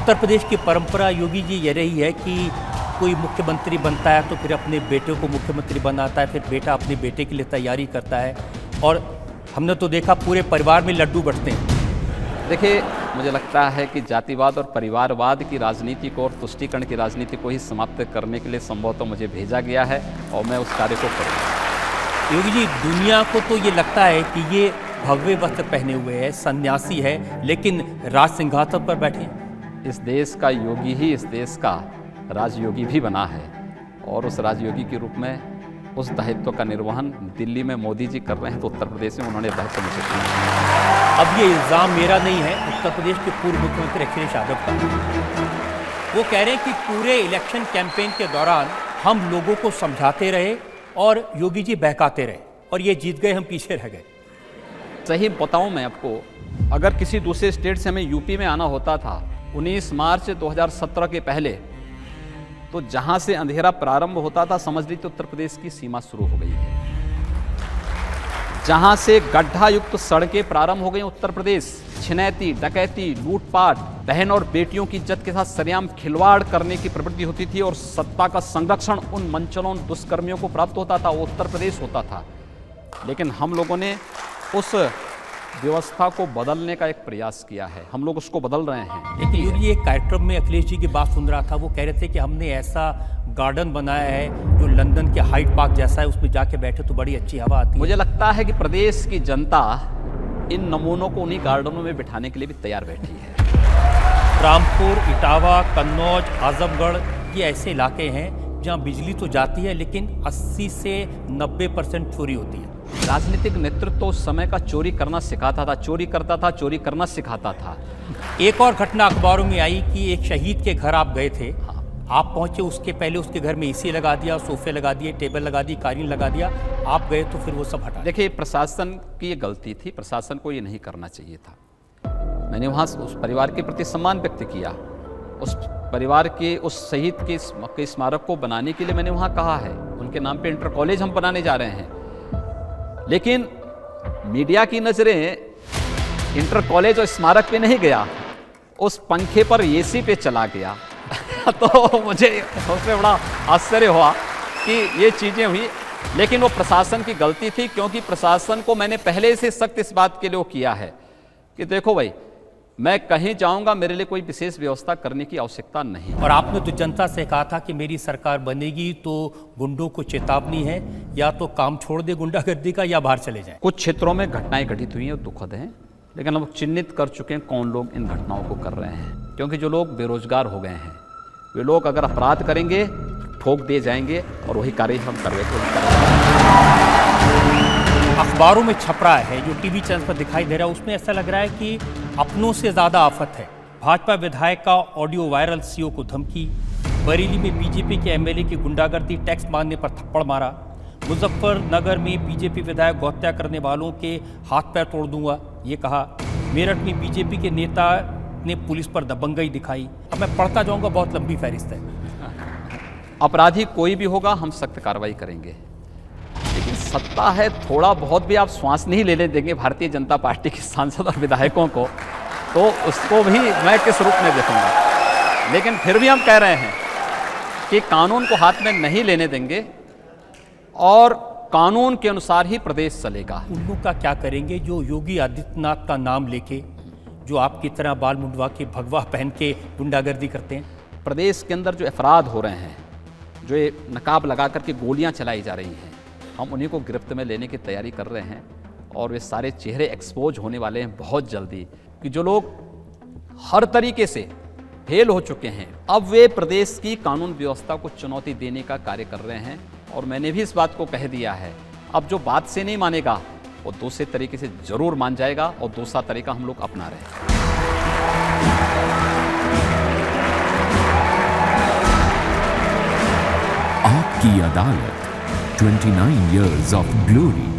उत्तर प्रदेश की परंपरा योगी जी ये रही है कि कोई मुख्यमंत्री बनता है तो फिर अपने बेटे को मुख्यमंत्री बनाता है, फिर बेटा अपने बेटे के लिए तैयारी करता है और हमने तो देखा पूरे परिवार में लड्डू बंटते हैं। देखिए, मुझे लगता है कि जातिवाद और परिवारवाद की राजनीति को और तुष्टीकरण की राजनीति को ही समाप्त करने के लिए संभवतः मुझे भेजा गया है और मैं उस कार्य को करूँगा। योगी जी, दुनिया को तो ये लगता है कि ये भव्य वस्त्र पहने हुए है, सन्यासी है, लेकिन राज सिंहासन पर बैठे हैं। इस देश का योगी ही इस देश का राजयोगी भी बना है और उस राजयोगी के रूप में उस दायित्व का निर्वहन दिल्ली में मोदी जी कर रहे हैं तो उत्तर प्रदेश में उन्होंने दायित्व मुझे दिया। अब ये इल्ज़ाम मेरा नहीं है, उत्तर प्रदेश के पूर्व मुख्यमंत्री अखिलेश यादव का। वो कह रहे हैं कि पूरे इलेक्शन कैंपेन के दौरान हम लोगों को समझाते रहे और योगी जी बहकाते रहे और ये जीत गए, हम पीछे रह गए। सही बताऊं मैं आपको, अगर किसी दूसरे स्टेट से हमें यूपी में आना होता था 19 मार्च 2017 के पहले, तो जहां से अंधेरा प्रारंभ होता था समझ लीजिए उत्तर प्रदेश की सीमा शुरू हो गई है। जहां से गड्ढा युक्त सड़कें प्रारंभ हो गई उत्तर प्रदेश, छिनैती, डकैती, लूटपाट, बहन और बेटियों की इज्जत के साथ सरेआम खिलवाड़ करने की प्रवृत्ति होती थी और सत्ता का संरक्षण उन मंचलों दुष्कर्मियों को प्राप्त होता था, वो उत्तर प्रदेश होता था। लेकिन हम लोगों ने उस व्यवस्था को बदलने का एक प्रयास किया है, हम लोग उसको बदल रहे हैं। लेकिन योगी एक कार्यक्रम में अखिलेश जी की बात सुन रहा था, वो कह रहे थे कि हमने ऐसा गार्डन बनाया है जो लंदन के हाइड पार्क जैसा है, उसमें जाके बैठे तो बड़ी अच्छी हवा आती है। मुझे लगता है कि प्रदेश की जनता इन नमूनों को उन्हीं गार्डनों में बिठाने के लिए भी तैयार बैठी है। रामपुर, इटावा, कन्नौज, आजमगढ़ ये ऐसे इलाके हैं जहाँ बिजली तो जाती है लेकिन 80 से 90% चोरी होती है। राजनीतिक नेतृत्व उस समय का चोरी करना सिखाता था, चोरी करता था, चोरी करना सिखाता था। एक और घटना अखबारों में आई कि एक शहीद के घर आप गए थे, आप पहुंचे, उसके पहले उसके घर में एसी लगा दिया, सोफे लगा दिए, टेबल लगा दी, कालीन लगा दिया, आप गए तो फिर वो सब हटा। देखिए, प्रशासन की ये गलती थी, प्रशासन को ये नहीं करना चाहिए था। मैंने वहाँ उस परिवार के प्रति सम्मान व्यक्त किया, उस परिवार के उस शहीद के स्मारक को बनाने के लिए मैंने वहाँ कहा है, उनके नाम पे इंटर कॉलेज हम बनाने जा रहे हैं। लेकिन मीडिया की नज़रें इंटर कॉलेज और स्मारक पे नहीं गया, उस पंखे पर एसी पे चला गया। तो मुझे उसमें बड़ा आश्चर्य हुआ कि ये चीज़ें हुई, लेकिन वो प्रशासन की गलती थी, क्योंकि प्रशासन को मैंने पहले से सख्त इस बात के लिए किया है कि देखो भाई, मैं कहीं जाऊंगा, मेरे लिए कोई विशेष व्यवस्था करने की आवश्यकता नहीं। और आपने तो जनता से कहा था कि मेरी सरकार बनेगी तो गुंडों को चेतावनी है, या तो काम छोड़ दे गुंडागर्दी का या बाहर चले जाएं। कुछ क्षेत्रों में घटनाएं घटित हुई हैं, दुखद हैं, लेकिन हम चिन्हित कर चुके हैं कौन लोग इन घटनाओं को कर रहे हैं। क्योंकि जो लोग बेरोजगार हो गए हैं, वे लोग अगर अपराध करेंगे ठोक दिए जाएंगे और वही कार्य हम कर रहे थे। अखबारों में छप रहा है, जो टीवी चैनल पर दिखाई दे रहा है, उसमें ऐसा लग रहा है कि अपनों से ज्यादा आफत है। भाजपा विधायक का ऑडियो वायरल, सीओ को धमकी, बरेली में बीजेपी के एमएलए की गुंडागर्दी, टैक्स मांगने पर थप्पड़ मारा, मुजफ्फरनगर में बीजेपी विधायक को हत्या करने वालों के हाथ पैर तोड़ दूंगा ये कहा, मेरठ में बीजेपी के नेता ने पुलिस पर दबंगई दिखाई। अब मैं पढ़ता जाऊंगा, बहुत लंबी फहरिस्त है। अपराधी कोई भी होगा, हम सख्त कार्रवाई करेंगे, लेकिन सत्ता है, थोड़ा बहुत भी आप श्वास नहीं लेने देंगे भारतीय जनता पार्टी के सांसद और विधायकों को, तो उसको भी मैं किस रूप में देखूंगा। लेकिन फिर भी हम कह रहे हैं कि कानून को हाथ में नहीं लेने देंगे और कानून के अनुसार ही प्रदेश चलेगा। उन लोग का क्या करेंगे जो योगी आदित्यनाथ का नाम लेके, जो आपकी तरह बाल मुंडवा के भगवा पहन के गुंडागर्दी करते हैं? प्रदेश के अंदर जो अपराध हो रहे हैं, जो ये नकाब लगा करके गोलियां चलाई जा रही हैं, हम उन्हीं को गिरफ्त में लेने की तैयारी कर रहे हैं और वे सारे चेहरे एक्सपोज होने वाले हैं बहुत जल्दी, कि जो लोग हर तरीके से फेल हो चुके हैं, अब वे प्रदेश की कानून व्यवस्था को चुनौती देने का कार्य कर रहे हैं। और मैंने भी इस बात को कह दिया है, अब जो बात से नहीं मानेगा वो दूसरे तरीके से जरूर मान जाएगा, और दूसरा तरीका हम लोग अपना रहे हैं। आपकी अदालत, 29 years of glory.